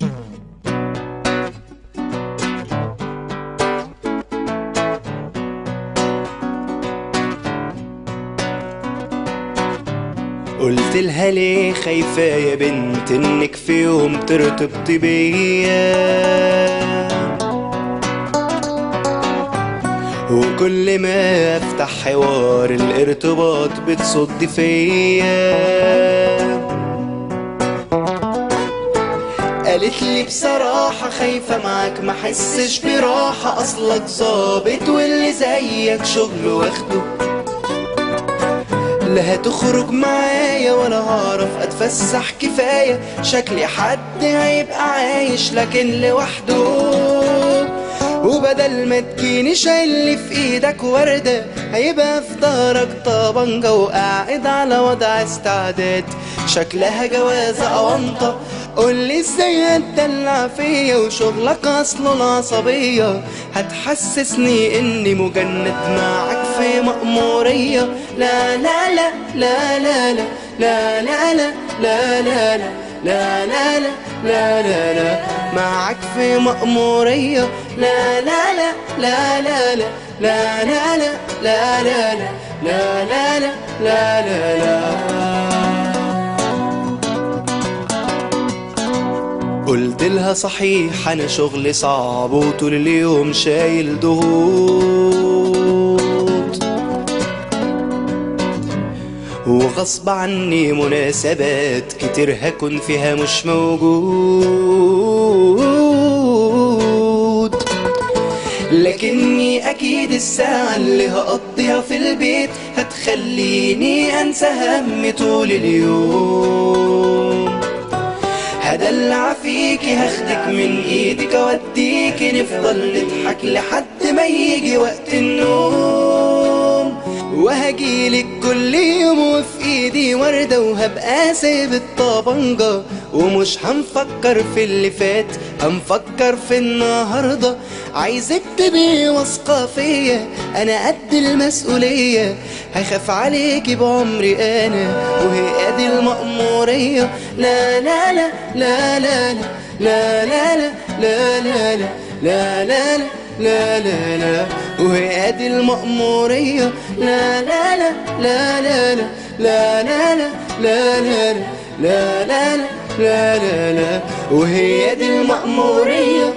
قلت لها ليه خايفة يا بنت انك في يوم ترتبطي بيا، وكل ما افتح حوار الارتباط بتصد فيا. قالت لي بصراحة خايفة معاك ما حسش براحة، اصلك ظابط واللي زيك شغل واخده، لا هتخرج معايا ولا هعرف اتفسح كفاية، شكلي حد هيبقى عايش لكن لوحده. وبدل ما تجيني شايل في ايدك وردة، هيبقى في دارك طبنجة وقاعد على وضع استعداد، شكلها جوازة أونطة. قولي ازاي هتدلع فيا وشغلك اصله العصبية، هتحسسني اني مجند معاك في مأمورية. لا لا لا لا لا لا لا لا لا لا لا لا لا لا لا لا معاك في مأمورية. لا لا لا لا لا لا لا لا لا لا لا لا لا لا لا لا. قلت لها صحيح انا شغلي صعب وطول اليوم شايل ضغوط، وغصب عني مناسبات كتير هكون فيها مش موجود، لكني اكيد الساعة اللي هقضيها في البيت هتخليني انسى همي طول اليوم. هدلع فيكي هاخدك من ايدك اوديكي، نفضل نضحك لحد ما يجي وقت النوم، وهجيلك كل يوم وفي ايدي وردة، وهبقى سايب الطبنجة ومش هنفكر في اللي فات، هنفكر في النهاردة. عايزك تبقي واثقة فيا انا قد المسؤولية، هخاف عليكي بعمري انا وهي دي المأمورية. لا لا لا لا لا لا لا لا لا لا لا لا لا لا وهي دي المأمورية. لا لا لا لا لا لا لا لا لا لا لا لا لا لا لا وهي دي المأمورية.